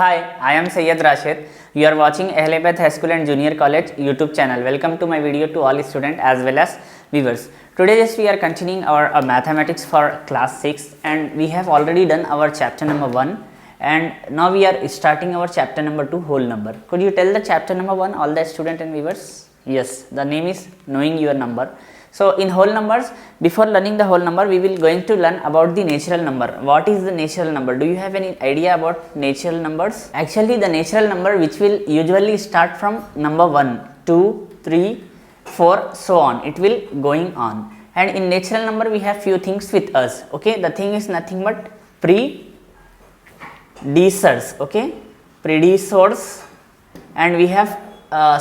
Hi, I am Sayyid Rashid. You are watching Ahlebath High School and Junior College YouTube channel. Welcome to my video to all students as well as viewers. Today just we are continuing our mathematics for class 6 and we have already done our chapter number 1 and now we are starting our chapter number 2 whole number. Could you tell the chapter number 1 all the students and viewers? Yes, the name is knowing your number. So in whole numbers, before learning the whole number, we will going to learn about the natural number. What is the natural number? Do you have any idea about natural numbers? Actually, the natural number which will usually start from number 1, 2, 3, 4, so on. It will going on. And in natural number, we have few things with us. Okay, the thing is nothing but predecessors. Okay, predecessors, and we have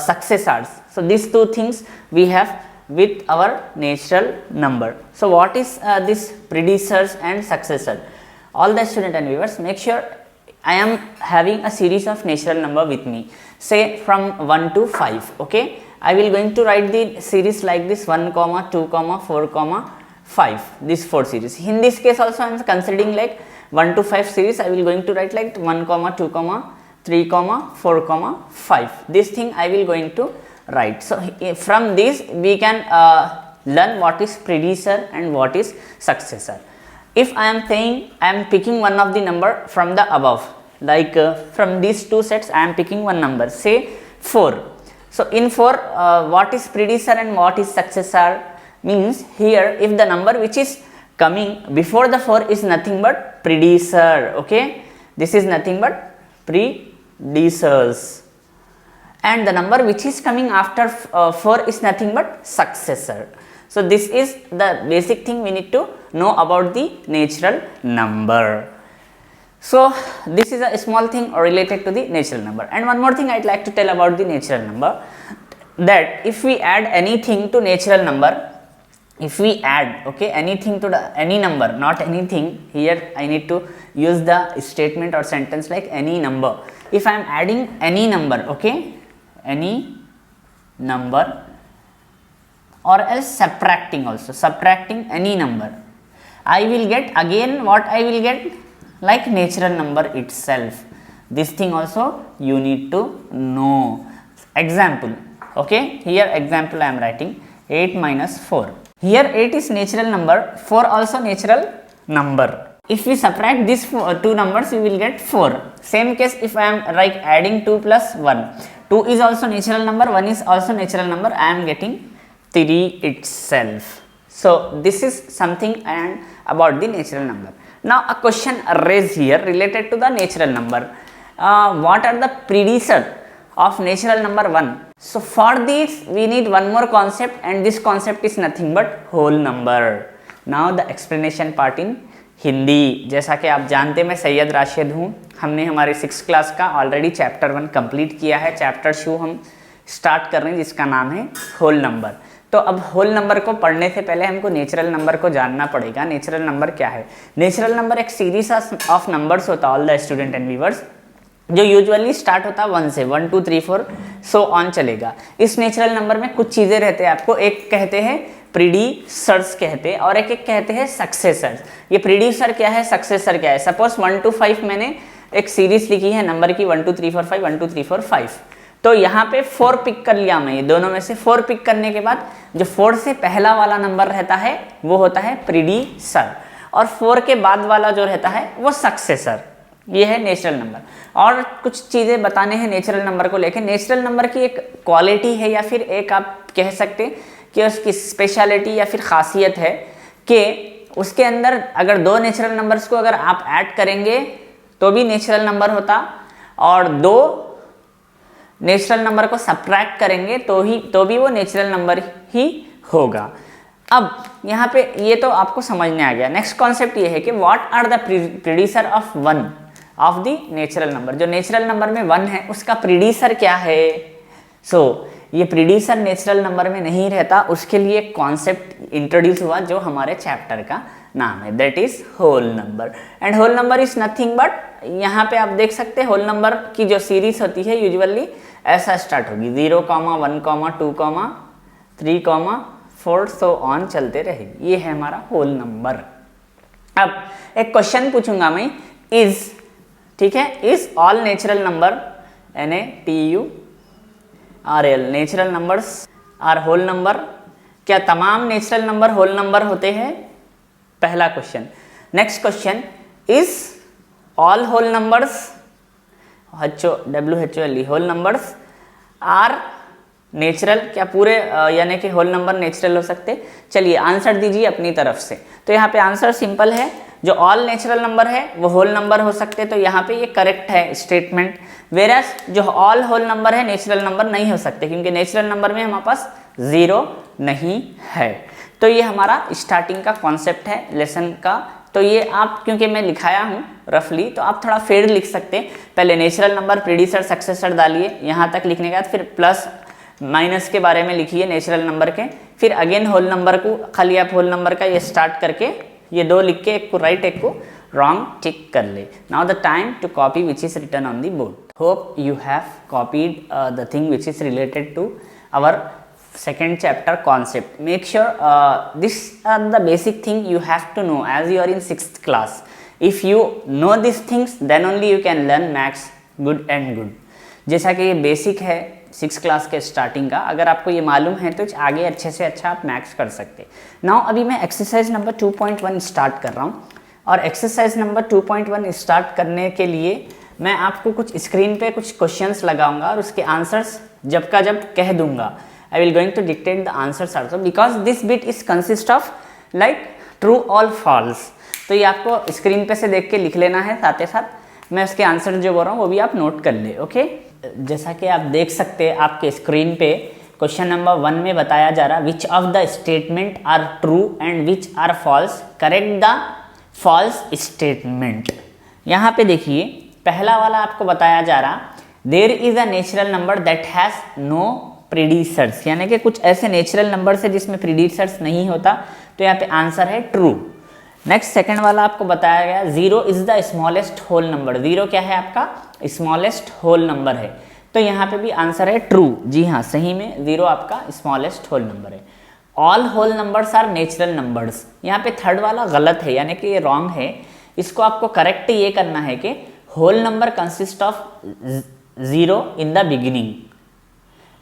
successors. So these two things we have with our natural number. So what is this predecessors and successor? All the student and viewers, make sure I am having a series of natural number with me, say from 1 to 5. Okay, I will going to write the series like this: 1, 2, 4, 5. This 4 series. In this case also I am considering like 1 to 5 series. I will going to write like 1, 2, 3, 4, 5. This thing I will going to write. So from this we can learn what is predecessor and what is successor. If I am saying I am picking one of the number from the above, like from these two sets I am picking one number, say 4. So in 4 what is predecessor and what is successor? Means here if the number which is coming before the 4 is nothing but predecessor. Okay, this is nothing but predecessors. And the number which is coming after 4 is nothing but successor. So this is the basic thing we need to know about the natural number. So this is a small thing related to the natural number. And one more thing I'd like to tell about the natural number, that if we add anything to natural number, if we add anything to any number, not anything, here I need to use the statement or sentence like any number. If I am adding any number, any number, or else subtracting also, subtracting any number, I will get again what I will get, like natural number itself. This thing also you need to know. Example, here example I am writing 8 minus 4. Here 8 is natural number, 4 also natural number. If we subtract these two numbers, we will get 4. Same case if I am like adding 2 plus 1. 2 is also natural number, 1 is also natural number, I am getting 3 itself. So this is something and about the natural number. Now a question raised here related to the natural number. What are the predecessor of natural number 1? So for this we need one more concept, and this concept is nothing but whole number. Now the explanation part in Hindi. जैसा कि आप जानते हैं मैं सैयद राशिद हूँ. हमने हमारे 6th class का ऑलरेडी चैप्टर 1 कंप्लीट किया है. चैप्टर 2 हम स्टार्ट कर रहे हैं जिसका नाम है होल नंबर. तो अब होल नंबर को पढ़ने से पहले हमको नेचुरल नंबर को जानना पड़ेगा. नेचुरल नंबर क्या है? नेचुरल नंबर एक सीरीज ऑफ नंबर्स होता है, all the student and viewers, जो यूजुअली स्टार्ट होता है 1 से, 1 2 3 4 सो ऑन चलेगा. इस नेचुरल नंबर में कुछ चीज़ें रहते हैं. आपको एक कहते हैं प्रीडिसर्स कहते हैं और एक कहते हैं सक्सेसर्स. ये प्रीडिसर क्या है, सक्सेसर क्या है? सपोज 1 to 5 मैंने एक सीरीज लिखी है नंबर की 1 2 3 4 5, 1 2 3 4 5. तो यहाँ पे 4 पिक कर लिया मैं. ये दोनों में से 4 पिक करने के बाद जो 4 से पहला वाला नंबर रहता है वो होता है प्रीडिसर, और 4 के बाद वाला जो रहता है वो सक्सेसर. ये है नेचुरल नंबर. और कुछ चीज़ें बताने हैं नेचुरल नंबर को लेकर. नेचुरल नंबर की एक क्वालिटी है या फिर एक आप कह सकते हैं कि उसकी स्पेशलिटी या फिर खासियत है कि उसके अंदर अगर 2 नेचुरल नंबर्स को अगर आप ऐड करेंगे तो भी नेचुरल नंबर होता, और 2 नेचुरल नंबर को सब्ट्रैक्ट करेंगे तो भी वो नेचुरल नंबर ही होगा. अब यहाँ पे ये तो आपको समझने आ गया. नेक्स्ट कॉन्सेप्ट ये है कि what are the predecessor of 1 of the natural number. जो नेचुरल नंबर में 1 है उसका प्रीडिसर क्या है? सो ये प्रीडिसर नेचुरल नंबर में नहीं रहता, उसके लिए एक कॉन्सेप्ट इंट्रोड्यूस हुआ जो हमारे चैप्टर का नाम है, that is whole number. And whole number is nothing but, यहाँ पे आप देख सकते हैं होल नंबर की जो सीरीज होती है यूजुअली ऐसा स्टार्ट होगी 0, 1, 2, 3, 4 सो ऑन चलते रहेगी. ये है हमारा होल नंबर. अब एक क्वेश्चन पूछूंगा मैं, इज ठीक है, is all natural number NATURAL natural numbers are whole number, क्या तमाम नेचुरल नंबर होल नंबर होते हैं? पहला question. Next question, is all whole numbers WHOLE whole numbers are natural, क्या पूरे यानी कि होल नंबर नेचुरल हो सकते? चलिए आंसर दीजिए अपनी तरफ से। तो यहाँ पे आंसर सिंपल है, जो ऑल नेचुरल नंबर है वो होल नंबर हो सकते, तो यहाँ पे ये करेक्ट है स्टेटमेंट। वेरस जो ऑल होल नंबर है नेचुरल नंबर नहीं हो सकते, क्योंकि नेचुरल नंबर में हमारे पास 0 नहीं है। तो ये हमारा स्टार्टिंग का कॉन्सेप्ट है लेसन का। तो ये आप, क्योंकि मैं लिखाया हूँ रफली, तो आप थोड़ा फेड लिख सकते हैं। पहले नेचुरल नंबर, प्रीडिसर, सक्सेसर डालिए, यहाँ तक लिखने के बाद फिर प्लस माइनस के बारे में लिखिए नेचुरल नंबर के, फिर अगेन होल नंबर को, खाली आप होल नंबर का ये स्टार्ट करके ये 2 लिख के एक को राइट एक को रॉन्ग टिक कर ले। Now the time to copy which is written on the board. Hope you have copied the thing which is related to our second chapter concept. Make sure this are the basic thing you have to know as you are in 6th class. If you know these things then only you can learn maths good and good. जैसा कि ये basic है 6th class के starting का, अगर आपको ये मालूम है तो आगे अच्छे से अच्छा आप मैथ्स कर सकते। नाउ अभी मैं एक्सरसाइज नंबर 2.1 स्टार्ट कर रहा हूँ, और एक्सरसाइज नंबर 2.1 स्टार्ट करने के लिए मैं आपको कुछ स्क्रीन पे कुछ क्वेश्चंस लगाऊंगा और उसके आंसर्स जब का जब कह दूंगा। I will going to dictate the answers also because this bit is consist of like true all false. तो ये आपको स्क्रीन पे से देख के लिख लेना है, साथ ही साथ मैं उसके आंसर जो बोल रहा हूँ वो भी आप नोट कर ले। ओके, जैसा कि आप देख सकते हैं आपके स्क्रीन पे क्वेश्चन नंबर 1 में बताया जा रहा, which of the statement are true and which are false, correct the false statement. यहाँ पे देखिए पहला वाला आपको बताया जा रहा, there is a natural number that has no predecessors, यानी कि कुछ ऐसे नेचुरल नंबर्स है जिसमें प्रीडिसर्स नहीं होता, तो यहाँ पे आंसर है ट्रू। नेक्स्ट सेकंड वाला आपको बताया गया, 0 is the smallest whole number, 0 क्या है आपका स्मॉलेस्ट होल नंबर है, तो यहाँ पे भी आंसर है ट्रू। जी हाँ, सही में 0 आपका स्मॉलेस्ट होल नंबर है। All whole numbers are natural numbers, यहाँ पे थर्ड वाला गलत है, यानी कि ये रॉन्ग है। इसको आपको करेक्ट ये करना है कि whole number consist of 0 in the beginning,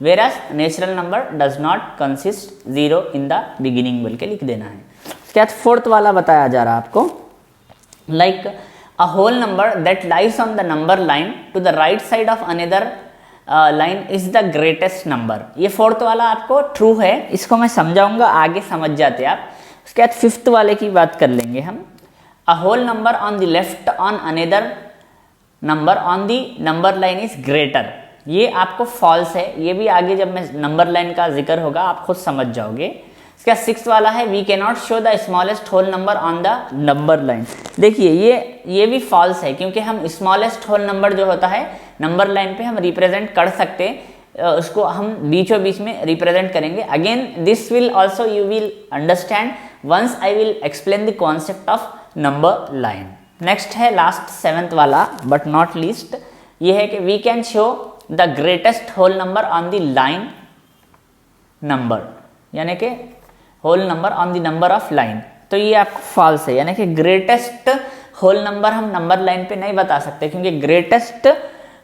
whereas natural number does not consist 0 in the beginning बोल के लिख देना है। क्या फोर्थ वाला बताया जा रहा है आपको, like a whole number that lies on the number line to the right side of another line is the greatest number. ये फोर्थ वाला आपको ट्रू है, इसको मैं समझाऊंगा, आगे समझ जाते आप। उसके बाद फिफ्थ वाले की बात कर लेंगे हम, a whole number on the left on another number on the number line is greater, ये आपको फॉल्स है। ये भी आगे जब मैं नंबर लाइन का जिक्र होगा आप खुद समझ जाओगे। इसका सिक्स्थ वाला है, we can not show the smallest whole number on the number line. देखिए ये भी फॉल्स है, क्योंकि हम स्मॉलेस्ट होल नंबर जो होता है नंबर लाइन पे हम रिप्रेजेंट कर सकते, उसको हम बीचों बीच में रिप्रेजेंट करेंगे। Again this will also you will understand once I will explain the concept of number line. Next है लास्ट सेवेंथ वाला बट नॉट लीस्ट, ये है कि we can show the greatest whole number on the line number, यानी कि whole number on the number of line, तो ये आपको फॉल्स है। यानी कि ग्रेटेस्ट होल नंबर हम नंबर लाइन पे नहीं बता सकते, क्योंकि ग्रेटेस्ट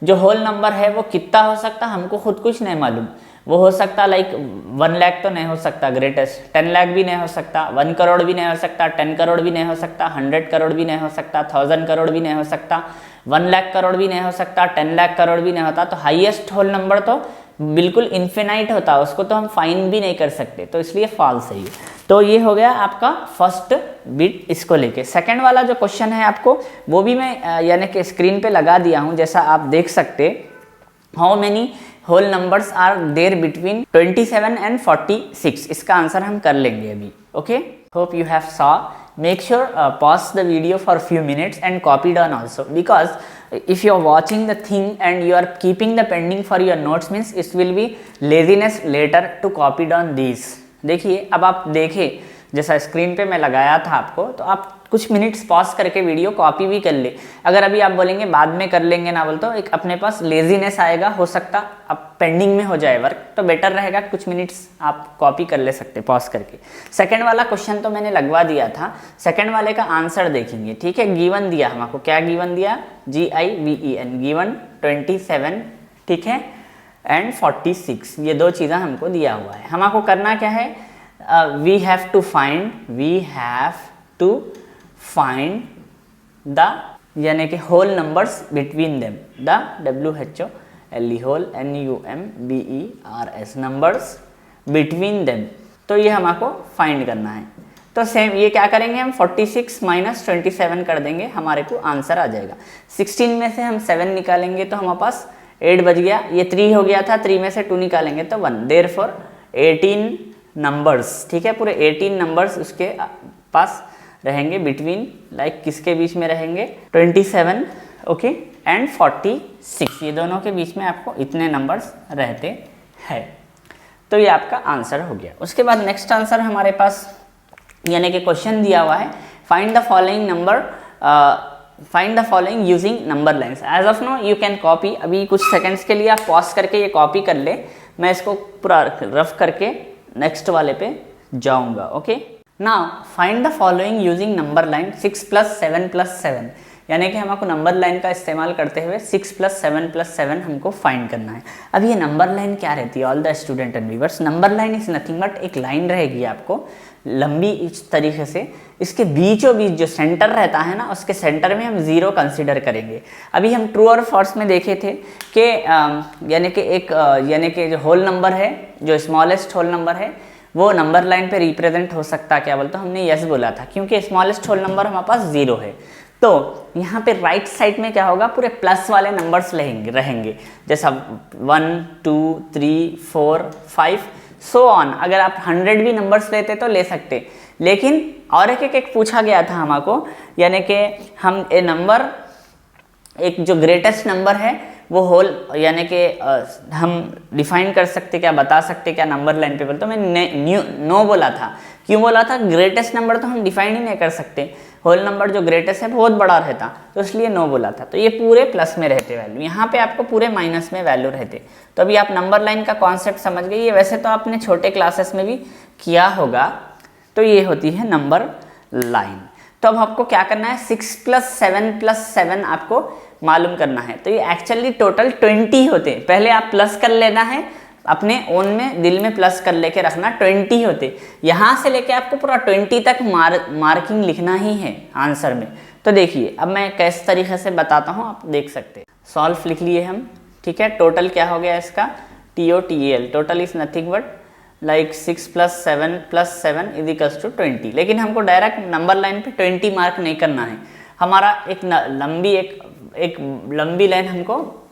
जो होल नंबर है वो कितना हो सकता हमको खुद कुछ नहीं मालूम। वो हो सकता लाइक 1 लाख तो नहीं हो सकता ग्रेटेस्ट, 10 लाख भी नहीं हो सकता, 1 करोड़ भी नहीं हो सकता, 10 करोड़ भी नहीं हो सकता, 100 करोड़ भी नहीं हो सकता, 1000 करोड़ भी नहीं हो सकता, 1 लाख करोड़ भी नहीं हो सकता, 10 लाख करोड़ भी नहीं होता। तो हाईएस्ट होल नंबर तो बिल्कुल इन्फिनाइट होता, उसको तो हम फाइन भी नहीं कर सकते, तो इसलिए फॉल्स है ये। तो ये हो गया आपका फर्स्ट बिट इसको लेके। सेकंड वाला जो क्वेश्चन है आपको वो भी मैं यानी कि स्क्रीन पे लगा दिया हूँ, जैसा आप देख सकते, how many whole numbers are there between 27 and 46, इसका आंसर हम कर लेंगे अभी। Okay, hope you have saw. Make sure pause the video for a few minutes and copy down also, because if you are watching the thing and you are keeping the pending for your notes means it will be laziness later to copy down these। देखिए अब आप देखें जैसा screen पे मैं लगाया था आपको, तो आप कुछ मिनट्स पॉज करके वीडियो कॉपी भी कर ले। अगर अभी आप बोलेंगे बाद में कर लेंगे ना बोल, तो एक अपने पास लेजीनेस आएगा, हो सकता अब पेंडिंग में हो जाए वर्क, तो बेटर रहेगा कुछ मिनट्स आप कॉपी कर ले सकते पॉज करके। सेकंड वाला क्वेश्चन तो मैंने लगवा दिया था, सेकंड वाले का आंसर देखेंगे, ठीक है। गिवन दिया हमको, क्या गिवन दिया, GIVEN, गिवन 27, ठीक है, एंड 46, ये दो चीज़ें हमको दिया हुआ है। हमको करना क्या है, we have to find the यानी कि whole numbers between them, the WHOLE whole NUMBERS numbers between them, तो ये हमको फाइंड करना है। तो सेम ये क्या करेंगे हम, 46 माइनस 27 कर देंगे, हमारे को आंसर आ जाएगा। 16 में से हम 7 निकालेंगे तो हमारे पास 8 बच गया, ये 3 हो गया था, 3 में से 2 निकालेंगे तो 1, देयरफॉर 18 नंबर्स, ठीक है, पूरे 18 नंबर्स उसके पास रहेंगे बिटवीन, लाइक किसके बीच में रहेंगे, 27 ओके एंड 46, ये दोनों के बीच में आपको इतने नंबर्स रहते हैं। तो ये आपका आंसर हो गया। उसके बाद नेक्स्ट आंसर हमारे पास यानी कि क्वेश्चन दिया हुआ है, find the following number, find the following using number lines. As of no you can copy, अभी कुछ सेकंड्स के लिए आप पॉज करके ये कॉपी कर ले, मैं इसको पूरा रफ करके नेक्स्ट वाले पे जाऊंगा। Okay, now find the following using number line 6 + 7 + 7, यानी कि हमको नंबर लाइन का इस्तेमाल करते हुए 6 + 7 + 7 हमको फाइंड करना है। अब ये नंबर लाइन क्या रहती है, all the student and viewers, number line is nothing but एक लाइन रहेगी आपको लंबी इस तरीके से, इसके बीचों बीच जो सेंटर रहता है ना, उसके सेंटर में हम 0 कंसीडर करेंगे। अभी हम ट्रू और फॉल्स में देखे थे कि यानी कि एक यानी कि जो होल नंबर है, जो स्मॉलेस्ट होल नंबर है, वो नंबर लाइन पे रिप्रेजेंट हो सकता है, क्या बोलते हैं, हमने यस बोला था, क्योंकि स्मॉलेस्ट होल नंबर हमारे पास 0 है। तो यहाँ पे राइट साइड में क्या होगा, पूरे प्लस वाले नंबर्स रहेंगे, जैसा 1 2 3 4 5 सो ऑन। अगर आप 100 भी नंबर्स लेते तो ले सकते, लेकिन और एक पूछा गया था हमको, यानी कि हम ए नंबर, एक जो ग्रेटेस्ट नंबर है वो होल यानी कि हम डिफाइन कर सकते, क्या बता सकते क्या नंबर लाइन पे बोल, तो मैंने नो बोला था। क्यों बोला था, ग्रेटेस्ट नंबर तो हम डिफाइन ही नहीं कर सकते, होल नंबर जो ग्रेटेस्ट है बहुत बड़ा रहता, तो इसलिए नो बोला था। तो ये पूरे प्लस में रहते वैल्यू, यहाँ पे आपको पूरे माइनस में वैल्यू रहते। तो अभी आप नंबर लाइन का कॉन्सेप्ट समझ गए, ये वैसे तो आपने छोटे क्लासेस में भी किया होगा। तो ये होती है नंबर लाइन। तो अब आपको क्या करना है, 6 + 7 + 7 आपको मालूम करना है। तो ये एक्चुअली टोटल 20 होते, पहले आप प्लस कर लेना है, अपने ओन में दिल में प्लस कर लेके रखना, 20 होते, यहाँ से लेके आपको पूरा 20 तक मार्किंग लिखना ही है आंसर में। तो देखिए अब मैं किस तरीके से बताता हूँ, आप देख सकते हैं। सॉल्व लिख लिए हम, ठीक है। टोटल क्या हो गया इसका, TOTAL, total is nothing but like 6 + 7 + 7 = 20। लेकिन हमको डायरेक्ट नंबर लाइन पे 20 मार्क नहीं करना है, हमारा एक लंबी लाइन हमको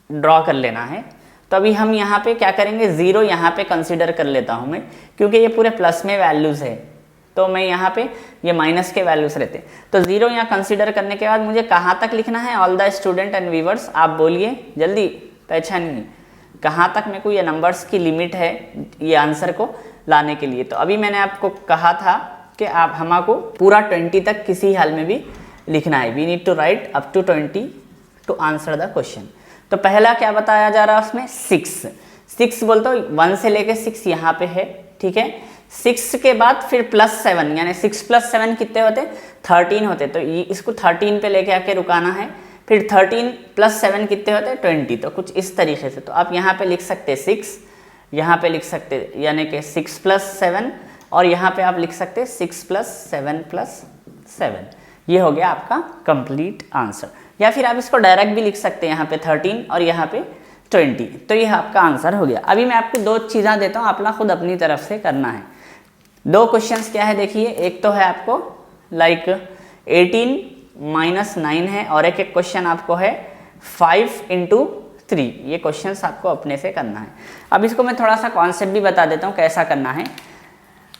ड्रॉ कर लेना है। तो अभी हम यहाँ पे क्या करेंगे, 0 यहाँ पे कंसीडर कर लेता हूँ मैं, क्योंकि ये पूरे प्लस में वैल्यूज़ है, तो मैं यहाँ पे ये माइनस के वैल्यूज़ रहते। तो 0 यहाँ कंसीडर करने के बाद मुझे कहाँ तक लिखना है, all the student and viewers आप बोलिए जल्दी, पहचानिए कहाँ तक मेरे को ये नंबर्स की लिमिट है ये आंसर को लाने के लिए। तो अभी मैंने आपको कहा था कि आप हमको पूरा 20 तक किसी हाल में भी लिखना है, we need to write up to 20 to answer the question. तो पहला क्या बताया जा रहा है उसमें, 6 बोलते हो 1 से लेके 6 यहाँ पे है, ठीक है। 6 के बाद फिर +7, यानी 6 + 7 कितने होते, 13 होते। तो ये इसको 13 पे लेके आके रुकाना है, फिर 13 + 7 कितने होते, 20। तो कुछ इस तरीके से, तो आप यहाँ पे लिख सकते 6, यहाँ पे लिख सकते यानी कि 6 + 7, और यहाँ पे आप लिख सकते 6 + 7 + 7। ये हो गया आपका कंप्लीट आंसर। या फिर आप इसको डायरेक्ट भी लिख सकते हैं, यहाँ पे 13 और यहाँ पे 20। तो ये आपका आंसर हो गया। अभी मैं आपको 2 चीज़ें देता हूँ, आप खुद अपनी तरफ से करना है। 2 क्वेश्चंस क्या है देखिए, एक तो है आपको लाइक 18 - 9 है, और एक क्वेश्चन आपको है 5 × 3। ये क्वेश्चंस आपको अपने से करना है। अब इसको मैं थोड़ा सा कॉन्सेप्ट भी बता देता हूँ कैसा करना है।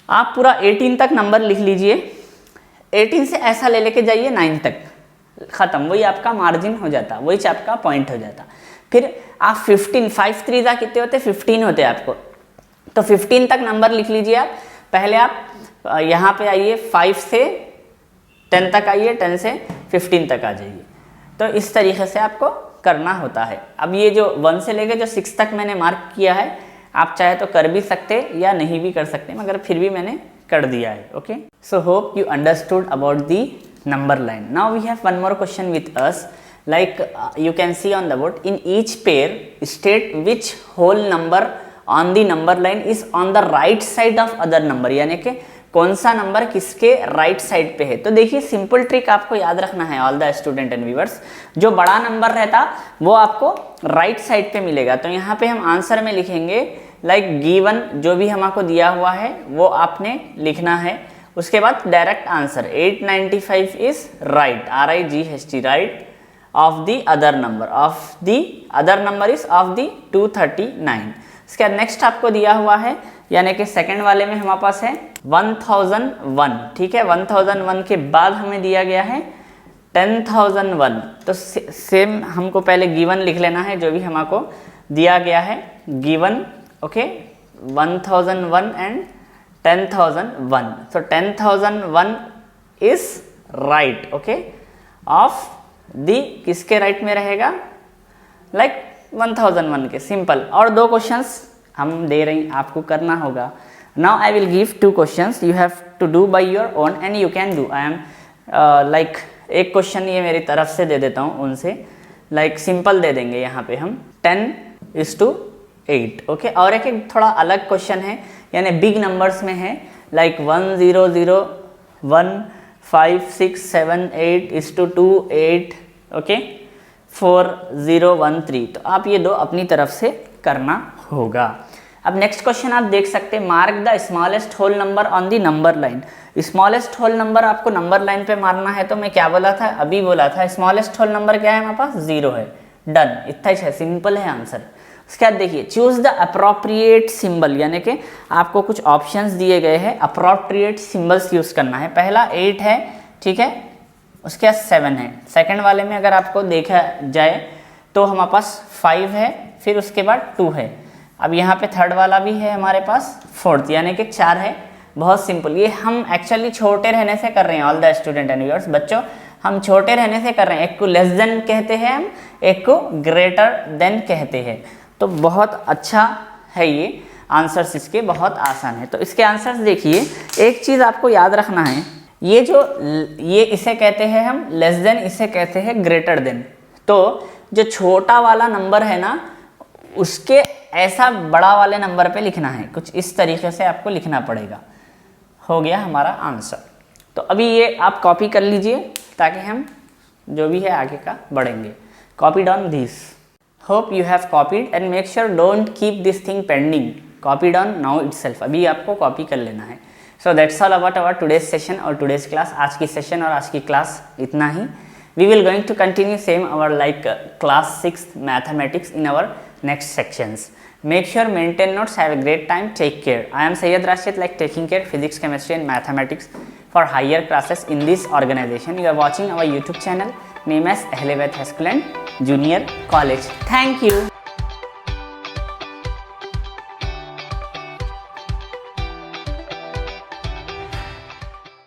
आप पूरा 18 तक नंबर लिख लीजिए, 18 से ऐसा ले लेके जाइए 9 तक, ख़त्म, वही आपका मार्जिन हो जाता, वही आपका पॉइंट हो जाता। फिर आप 15, 5 × 3 कितने होते, 15 होते आपको, तो 15 तक नंबर लिख लीजिए आप। पहले आप यहाँ पे आइए 5 से 10 तक आइए, 10 से 15 तक आ जाइए। तो इस तरीके से आपको करना होता है। अब ये जो 1 से लेके जो 6 तक मैंने मार्क किया है, आप चाहे तो कर भी सकते या नहीं भी कर सकते, मगर फिर भी मैंने कर दिया है। Okay, so hope you understood about the number line. Now we have one more question with us, like you can see on the board, in each pair state which whole number on the number line is on the right side of other number, यानी कि कौन सा number किसके right side पे है। तो देखिए simple trick आपको याद रखना है all the student and viewers, जो बड़ा नंबर रहता वो आपको राइट साइड पे मिलेगा। तो यहाँ पे हम आंसर में लिखेंगे लाइक गिवन, जो भी हमको दिया हुआ है वो आपने लिखना है। उसके बाद direct answer 895 is right, RIGHT, right of the other number, of the other number is of the 239। इसके बाद नेक्स्ट आपको दिया हुआ है, यानी कि सेकंड वाले में हमारे पास है 1001, ठीक है। 1001 के बाद हमें दिया गया है 10001। तो सेम हमको पहले गिवन लिख लेना है, जो भी हमको दिया गया है given. Okay, 1001 and 10,001. So 10,001 is right. Okay, of the किसके राइट में रहेगा, लाइक 1001 के, सिंपल। और दो क्वेश्चंस हम दे रहे हैं, आपको करना होगा। Now I will give 2 questions, you have to do by your own and you can do. I am like एक क्वेश्चन ये मेरी तरफ से दे देता हूँ उनसे, लाइक सिंपल दे देंगे यहाँ पे हम 10:8। ओके, और एक थोड़ा अलग क्वेश्चन है, यानी बिग नंबर्स में है, लाइक 1 0 0 1 5 6 7 8:2 8, ओके 4 0 1 3। तो आप ये दो अपनी तरफ से करना होगा। अब नेक्स्ट क्वेश्चन आप देख सकते हैं, mark the smallest whole number on the number line. Smallest whole number आपको नंबर लाइन पे मारना है। तो मैं क्या बोला था, अभी बोला था स्मॉलेस्ट होल नंबर क्या है हमारे पास, 0 है। डन, इतना ही है, सिंपल है आंसर। उसके बाद देखिए चूज द अप्रोप्रिएट सिंबल, यानी कि आपको कुछ ऑप्शंस दिए गए हैं, अप्रोप्रिएट सिंबल्स यूज करना है। पहला 8 है, ठीक है, उसके बाद 7 है। सेकंड वाले में अगर आपको देखा जाए तो हमारे पास 5 है, फिर उसके बाद 2 है। अब यहाँ पे थर्ड वाला भी है हमारे पास, 4th, यानी कि 4 है। बहुत सिंपल, ये हम एक्चुअली छोटे रहने से कर रहे हैं all the student and viewers. बच्चों हम छोटे रहने से कर रहे हैं, एक को लेस देन कहते हैं हम, एक को ग्रेटर देन कहते हैं। तो बहुत अच्छा है ये आंसर्स, इसके बहुत आसान है। तो इसके आंसर्स देखिए, एक चीज़ आपको याद रखना है, ये इसे कहते हैं हम लेस देन, इसे कहते हैं ग्रेटर देन। तो जो छोटा वाला नंबर है ना, उसके ऐसा बड़ा वाले नंबर पे लिखना है, कुछ इस तरीके से आपको लिखना पड़ेगा। हो गया हमारा आंसर। तो अभी ये आप कॉपी कर लीजिए, ताकि हम जो भी है आगे का बढ़ेंगे। Copy down this, hope you have copied and make sure don't keep this thing pending, copy down now itself, अभी आपको कॉपी कर लेना है। So that's all about our today's session और टुडेज क्लास। आज की सेशन और आज की क्लास इतना ही। We will going to continue same our like class 6 mathematics in our next sections. Make sure maintain notes. Have a great time. Take care. I am Sayyid Rashid, like taking care physics, chemistry and mathematics for higher classes in this organization. You are watching our YouTube channel name as Ahle Bayt High School and Junior College. Thank you.